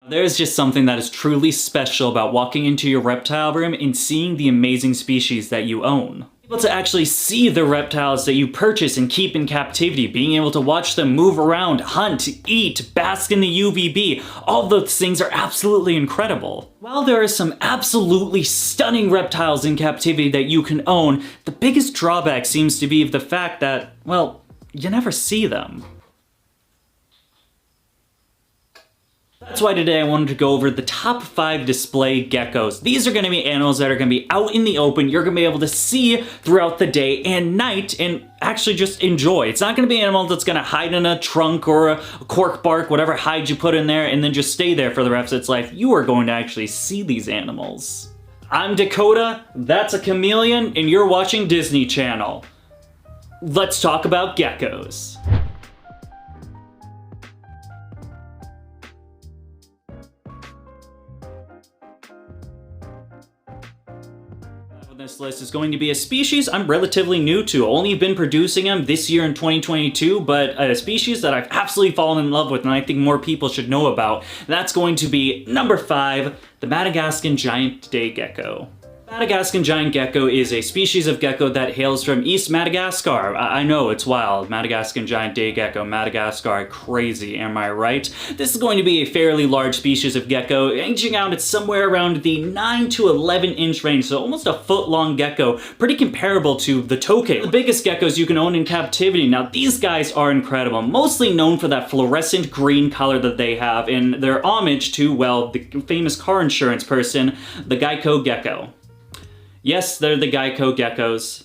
There's just something that is truly special about walking into your reptile room and seeing the amazing species that you own. Able to actually see the reptiles that you purchase and keep in captivity, being able to watch them move around, hunt, eat, bask in the UVB, all those things are absolutely incredible. While there are some absolutely stunning reptiles in captivity that you can own, the biggest drawback seems to be the fact that, well, you never see them. That's why today I wanted to go over the top 5 display geckos. These are going to be animals that are going to be out in the open, you're going to be able to see throughout the day and night and actually just enjoy. It's not going to be an animal that's going to hide in a trunk or a cork bark, whatever hide you put in there, and then just stay there for the rest of its life. You are going to actually see these animals. I'm Dakota, that's a chameleon, and you're watching Disney Channel. Let's talk about geckos. This list is going to be a species I'm relatively new to. Only been producing them this year in 2022, but a species that I've absolutely fallen in love with and I think more people should know about. That's going to be number 5, the Madagascan giant day gecko. Madagascan giant gecko is a species of gecko that hails from East Madagascar. I know, it's wild. Madagascan giant day gecko, Madagascar, crazy, am I right? This is going to be a fairly large species of gecko, ranging out at somewhere around the 9 to 11 inch range, so almost a foot-long gecko, pretty comparable to the Tokay, the biggest geckos you can own in captivity. Now, these guys are incredible, mostly known for that fluorescent green color that they have, and their homage to, well, the famous car insurance person, the Geico gecko. Yes, they're the Gecko geckos.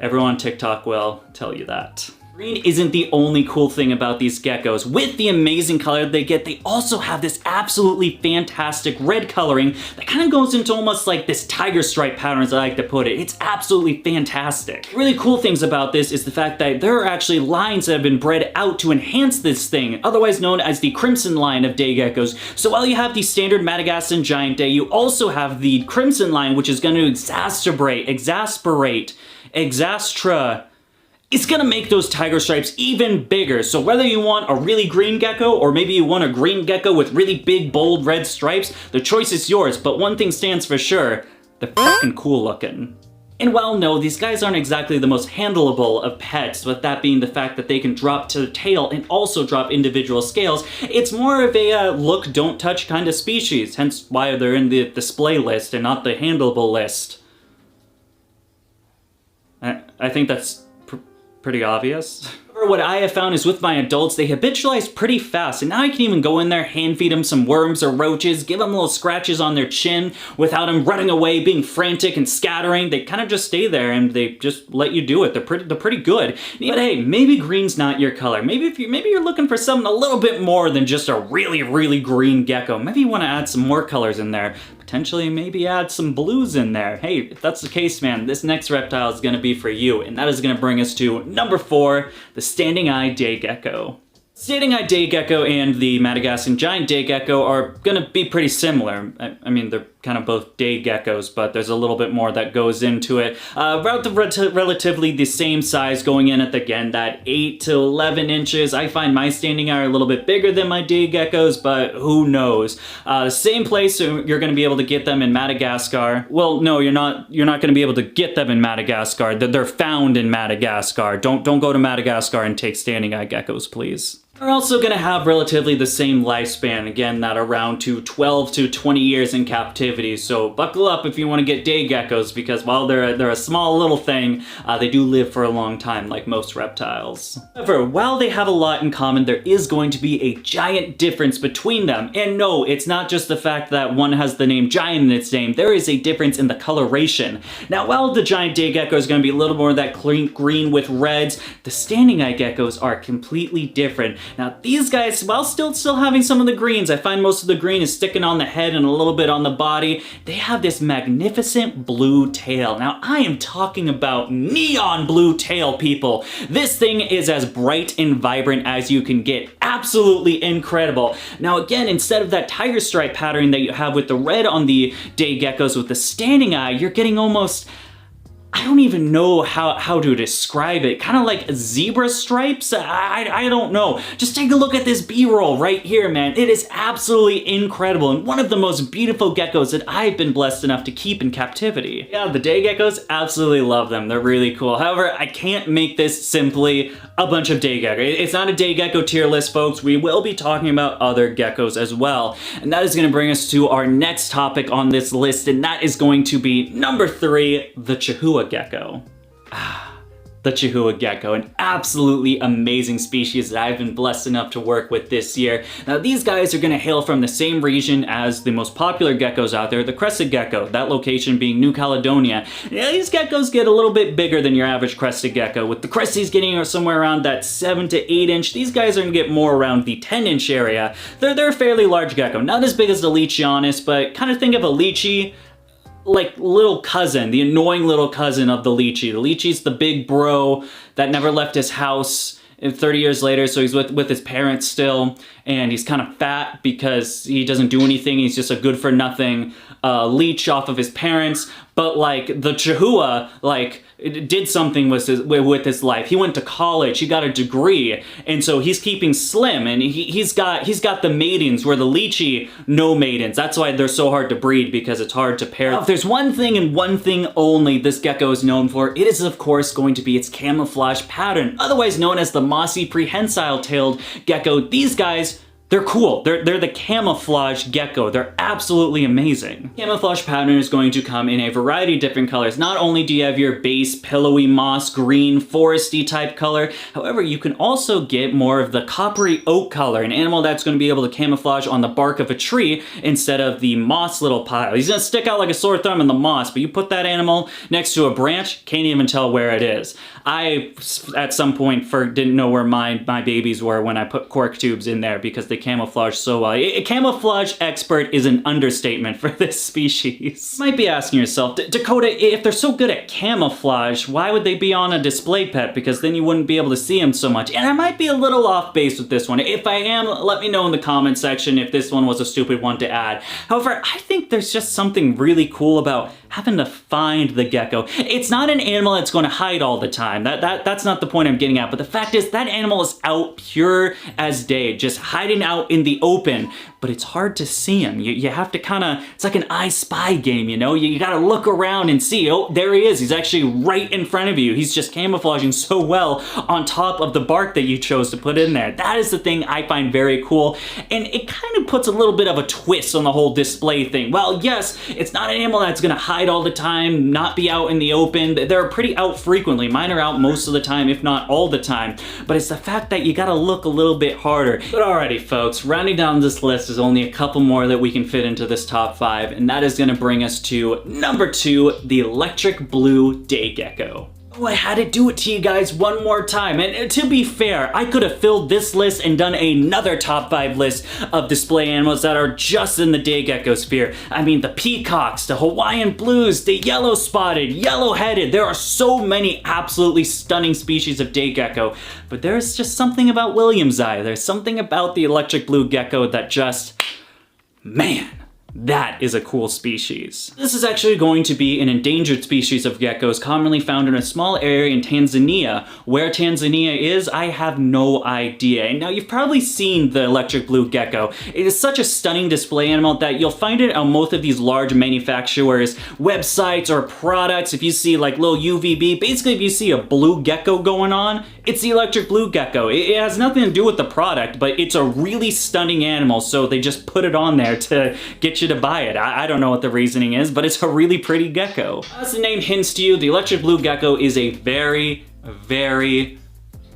Everyone on TikTok will tell you that. Green isn't the only cool thing about these geckos. With the amazing color they get, they also have this absolutely fantastic red coloring that kind of goes into almost like this tiger stripe pattern, as I like to put it. It's absolutely fantastic. Really cool things about this is the fact that there are actually lines that have been bred out to enhance this thing, otherwise known as the crimson line of day geckos. So while you have the standard Madagascan giant day, you also have the crimson line, which is going to it's gonna make those tiger stripes even bigger. So whether you want a really green gecko or maybe you want a green gecko with really big, bold red stripes, the choice is yours. But one thing stands for sure, they're fucking cool looking. And while no, these guys aren't exactly the most handleable of pets, with that being the fact that they can drop to the tail and also drop individual scales, it's more of a look, don't touch kind of species, hence why they're in the display list and not the handleable list. I think that's pretty obvious. What I have found is with my adults, they habitualize pretty fast, and now I can even go in there, hand feed them some worms or roaches, give them little scratches on their chin without them running away, being frantic and scattering. They kind of just stay there and they just let you do it. They're pretty good. But hey, maybe green's not your color. Maybe you're looking for something a little bit more than just a really green gecko. Maybe you want to add some more colors in there. Potentially maybe add some blues in there. Hey, if that's the case, man, this next reptile is gonna be for you, and that is gonna bring us to number 4, the standing-eyed day gecko. Standing-eyed day gecko and the Madagascan giant day gecko are gonna be pretty similar. I mean, they're kind of both day geckos, but there's a little bit more that goes into it. Relatively the same size, going in at, again, that 8 to 11 inches. I find my standing eye are a little bit bigger than my day geckos, but who knows? Same place, so you're gonna be able to get them in Madagascar. Well, no, you're not gonna be able to get them in Madagascar. They're found in Madagascar. Don't go to Madagascar and take standing-eyed geckos, please. They're also going to have relatively the same lifespan, again, that around to 12 to 20 years in captivity, so buckle up if you want to get day geckos, because while they're a small little thing, they do live for a long time, like most reptiles. However, while they have a lot in common, there is going to be a giant difference between them, and no, it's not just the fact that one has the name giant in its name, there is a difference in the coloration. Now, while the giant day gecko is going to be a little more of that green with reds, the standing-eyed geckos are completely different. Now these guys, while still having some of the greens, I find most of the green is sticking on the head and a little bit on the body, they have this magnificent blue tail. Now I am talking about neon blue tail, people. This thing is as bright and vibrant as you can get. Absolutely incredible. Now again, instead of that tiger stripe pattern that you have with the red on the day geckos with the standing eye, you're getting almost, I don't even know how to describe it. Kind of like zebra stripes? I don't know. Just take a look at this B-roll right here, man. It is absolutely incredible and one of the most beautiful geckos that I've been blessed enough to keep in captivity. Yeah, the day geckos, absolutely love them. They're really cool. However, I can't make this simply a bunch of day gecko. It's not a day gecko tier list, folks. We will be talking about other geckos as well. And that is going to bring us to our next topic on this list, and that is going to be number 3, the Chewie Gecko. The Chewie Gecko, an absolutely amazing species that I've been blessed enough to work with this year. Now these guys are going to hail from the same region as the most popular geckos out there, the crested gecko, that location being New Caledonia. Now, these geckos get a little bit bigger than your average crested gecko, with the cresties getting somewhere around that 7 to 8 inch. These guys are going to get more around the 10 inch area. They're a fairly large gecko, not as big as the Leachianus, but kind of think of a Leachy like little cousin, the annoying little cousin of the Leachy. The Leachy's the big bro that never left his house 30 years later, so he's with his parents still, and he's kind of fat because he doesn't do anything. He's just a good-for-nothing leech off of his parents. But like the Chewie, like it did something with his life. He went to college, he got a degree, and so he's keeping slim, and he's got the matings where the Leachy no matings. That's why they're so hard to breed, because it's hard to pair. Now, if there's one thing and one thing only this gecko is known for, it is of course going to be its camouflage pattern, otherwise known as the mossy prehensile-tailed gecko. These guys, they're cool. They're the camouflage gecko. They're absolutely amazing. Camouflage pattern is going to come in a variety of different colors. Not only do you have your base pillowy moss green foresty type color, however, you can also get more of the coppery oak color, an animal that's going to be able to camouflage on the bark of a tree instead of the moss little pile. He's going to stick out like a sore thumb in the moss, but you put that animal next to a branch, can't even tell where it is. I, at some point, didn't know where my babies were when I put cork tubes in there because they camouflage so well. A camouflage expert is an understatement for this species. You might be asking yourself, Dakota, if they're so good at camouflage, why would they be on a display pet? Because then you wouldn't be able to see them so much. And I might be a little off base with this one. If I am, let me know in the comment section if this one was a stupid one to add. However, I think there's just something really cool about having to find the gecko. It's not an animal that's going to hide all the time. That's not the point I'm getting at, but the fact is that animal is out pure as day, just hiding out in the open, but it's hard to see him. You have to kind of, it's like an I Spy game, you know? You gotta look around and see, oh, there he is. He's actually right in front of you. He's just camouflaging so well on top of the bark that you chose to put in there. That is the thing I find very cool, and it kind of puts a little bit of a twist on the whole display thing. Well, yes, it's not an animal that's gonna hide all the time, not be out in the open. They're pretty out frequently. Mine are out most of the time, if not all the time, but it's the fact that you gotta look a little bit harder. But alrighty, folks, rounding down this list is only a couple more that we can fit into this top 5, and that is gonna bring us to number 2, the electric blue day gecko. Oh, I had to do it to you guys one more time, and to be fair, I could have filled this list and done another top 5 list of display animals that are just in the day gecko sphere. I mean, the peacocks, the Hawaiian blues, the yellow spotted, yellow headed. There are so many absolutely stunning species of day gecko, but there's just something about William's eye. There's something about the electric blue gecko that just, man, that is a cool species. This is actually going to be an endangered species of geckos commonly found in a small area in Tanzania. Where Tanzania is, I have no idea. And now you've probably seen the electric blue gecko. It is such a stunning display animal that you'll find it on most of these large manufacturers' websites or products. If you see like little UVB, basically if you see a blue gecko going on, it's the electric blue gecko. It has nothing to do with the product, but it's a really stunning animal, so they just put it on there to get you to buy it. I don't know what the reasoning is, but it's a really pretty gecko. As the name hints to you, the electric blue gecko is a very, very,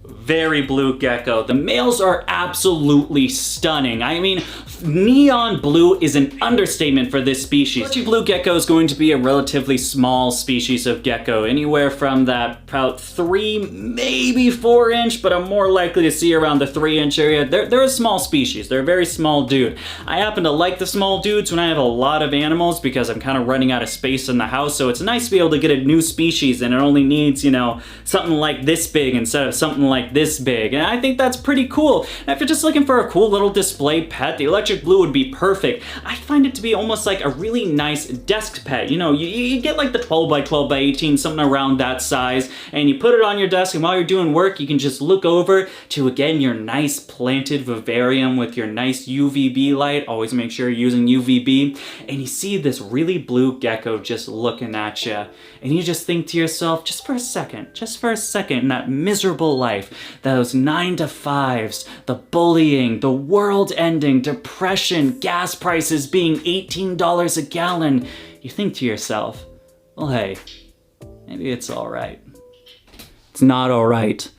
very blue gecko. The males are absolutely stunning. I mean, neon blue is an understatement for this species. Electric blue gecko is going to be a relatively small species of gecko, anywhere from that about 3, maybe 4 inch, but I'm more likely to see around the 3 inch area. They're a small species. They're a very small dude. I happen to like the small dudes when I have a lot of animals because I'm kind of running out of space in the house, so it's nice to be able to get a new species and it only needs, you know, something like this big instead of something like this big, and I think that's pretty cool. And if you're just looking for a cool little display pet, the electric blue would be perfect. I find it to be almost like a really nice desk pet. You know, you get like the 12 by 12 by 18, something around that size, and you put it on your desk, and while you're doing work, you can just look over to, again, your nice planted vivarium with your nice UVB light. Always make sure you're using UVB, and you see this really blue gecko just looking at you, and you just think to yourself, just for a second, in that miserable life, those 9 to 5s, the bullying, the world ending, depression, gas prices being $18 a gallon, you think to yourself, well, hey, maybe it's all right. It's not all right.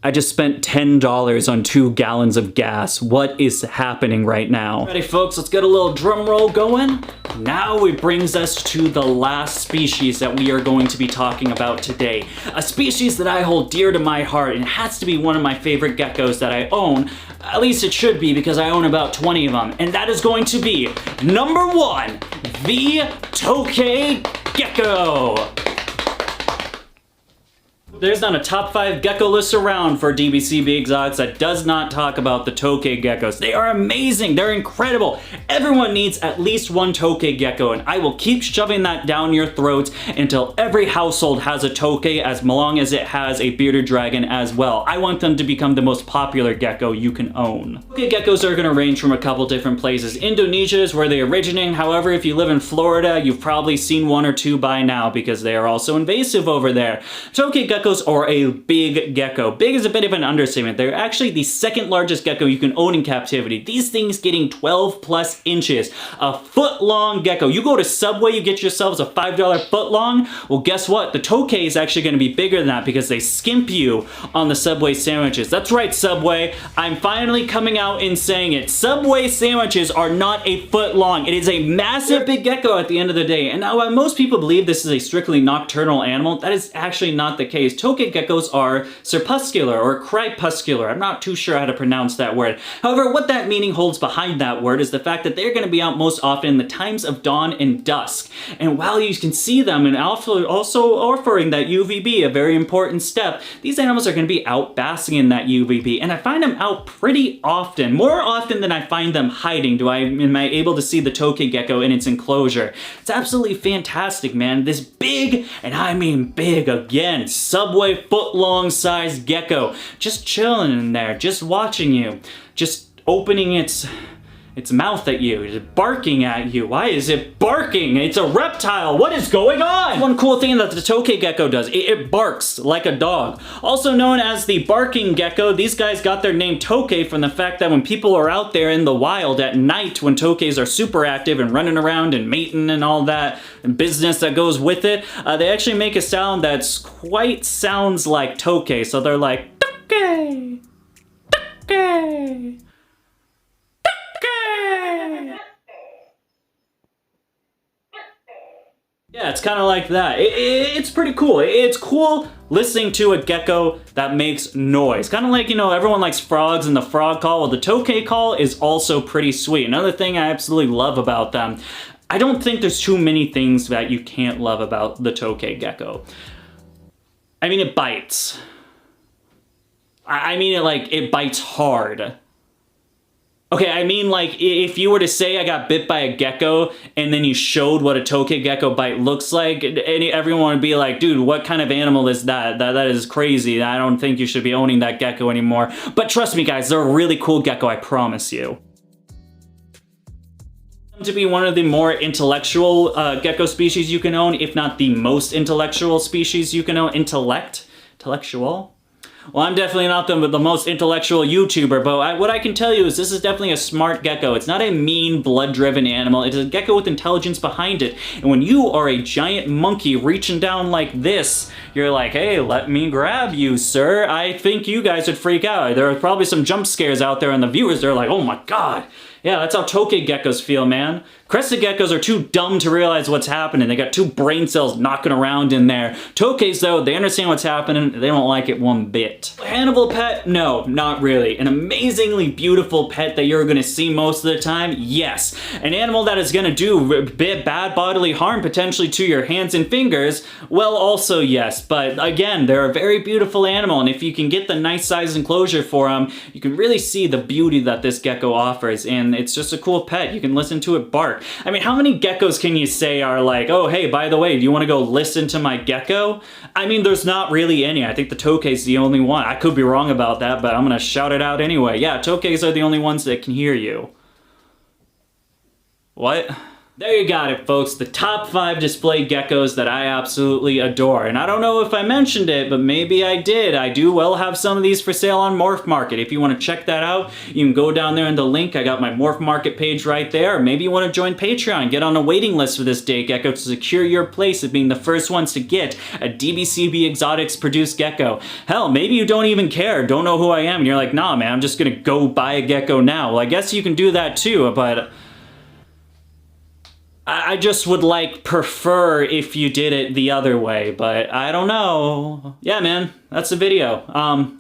I just spent $10 on 2 gallons of gas. What is happening right now? Ready, folks, let's get a little drum roll going. Now it brings us to the last species that we are going to be talking about today. A species that I hold dear to my heart, and it has to be one of my favorite geckos that I own. At least it should be, because I own about 20 of them. And that is going to be number 1, the Tokay Gecko. There's not a top 5 gecko list around for DBCB Exotics that does not talk about the Tokay Geckos. They are amazing, they're incredible. Everyone needs at least one Tokay Gecko, and I will keep shoving that down your throats until every household has a Tokay, as long as it has a bearded dragon as well. I want them to become the most popular gecko you can own. Tokay Geckos are gonna range from a couple different places. Indonesia is where they originate. However, if you live in Florida, you've probably seen 1 or 2 by now, because they are also invasive over there. Tokay Geckos are a big gecko. Big is a bit of an understatement. They're actually the 2nd largest gecko you can own in captivity. These things getting 12 plus inches. A foot long gecko. You go to Subway, you get yourselves a $5 foot long. Well, guess what? The Tokay is actually going to be bigger than that, because they skimp you on the Subway sandwiches. That's right, Subway. I'm finally coming out and saying it. Subway sandwiches are not a foot long. It is a massive big gecko at the end of the day. And now, while most people believe this is a strictly nocturnal animal, that is actually not the case. Tokay geckos are crepuscular or crepuscular. I'm not too sure how to pronounce that word. However, what that meaning holds behind that word is the fact that they're going to be out most often in the times of dawn and dusk. And while you can see them and also offering that UVB, a very important step, these animals are going to be out basking in that UVB. And I find them out pretty often, more often than I find them hiding. Am I able to see the Tokay gecko in its enclosure? It's absolutely fantastic, man. This big, and I mean big again, Subway foot-long sized gecko, just chilling in there, just watching you, just opening its mouth at you, just barking at you. Why is it barking? It's a reptile. What is going on? One cool thing that the Tokay gecko does, it barks like a dog. Also known as the barking gecko, these guys got their name Tokay from the fact that when people are out there in the wild at night, when Tokays are super active and running around and mating and all that business that goes with it, they actually make a sound that's quite sounds like Tokay. So they're like, Tokay, Tokay. Yeah, it's kind of like that. It's pretty cool. It's cool listening to a gecko that makes noise. Kind of like, you know, everyone likes frogs and the frog call. Well, the Tokay call is also pretty sweet. Another thing I absolutely love about them, I don't think there's too many things that you can't love about the Tokay gecko. I mean, it bites. I mean, it bites hard. Okay, I mean, like, if you were to say I got bit by a gecko and then you showed what a Tokay gecko bite looks like, everyone would be like, dude, what kind of animal is that? That is crazy. I don't think you should be owning that gecko anymore. But trust me, guys, they're a really cool gecko, I promise you. To be one of the more intellectual gecko species you can own, if not the most intellectual species you can own. Intellectual? Well, I'm definitely not the most intellectual YouTuber, but what I can tell you is this is definitely a smart gecko. It's not a mean, blood-driven animal. It is a gecko with intelligence behind it. And when you are a giant monkey reaching down like this, you're like, hey, let me grab you, sir. I think you guys would freak out. There are probably some jump scares out there, and the viewers, they're like, oh my god. Yeah, that's how Tokay Geckos feel, man. Crested geckos are too dumb to realize what's happening. They got 2 brain cells knocking around in there. Tokays, though, they understand what's happening. They don't like it one bit. Hannibal pet? No, not really. An amazingly beautiful pet that you're gonna see most of the time? Yes. An animal that is gonna do bad bodily harm potentially to your hands and fingers? Well, also yes. But again, they're a very beautiful animal, and if you can get the nice size enclosure for them, you can really see the beauty that this gecko offers, and it's just a cool pet. You can listen to it bark. I mean, how many geckos can you say are like, oh, hey, by the way, do you want to go listen to my gecko? I mean, there's not really any. I think the Tokay's the only one. I could be wrong about that, but I'm going to shout it out anyway. Yeah, Tokays are the only ones that can hear you. What? There you got it, folks. The top 5 display geckos that I absolutely adore. And I don't know if I mentioned it, but maybe I did. I do well have some of these for sale on Morph Market. If you want to check that out, you can go down there in the link. I got my Morph Market page right there. Or maybe you want to join Patreon. Get on a waiting list for this day gecko to secure your place of being the first ones to get a DBCB Exotics produced gecko. Hell, maybe you don't even care, don't know who I am, and you're like, nah, man, I'm just going to go buy a gecko now. Well, I guess you can do that too, but I just would prefer if you did it the other way, but I don't know. Yeah, man, that's the video.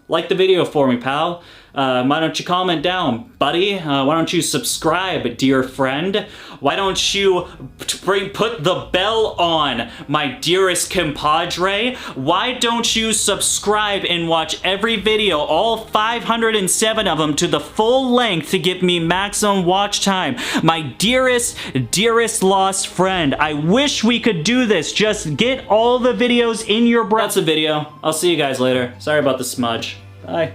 Like the video for me, pal. Why don't you comment down, buddy? Why don't you subscribe, dear friend? Why don't you put the bell on, my dearest compadre? Why don't you subscribe and watch every video, all 507 of them, to the full length to give me maximum watch time? My dearest, dearest lost friend, I wish we could do this. Just get all the videos in your brain. That's the video. I'll see you guys later. Sorry about the smudge. Bye.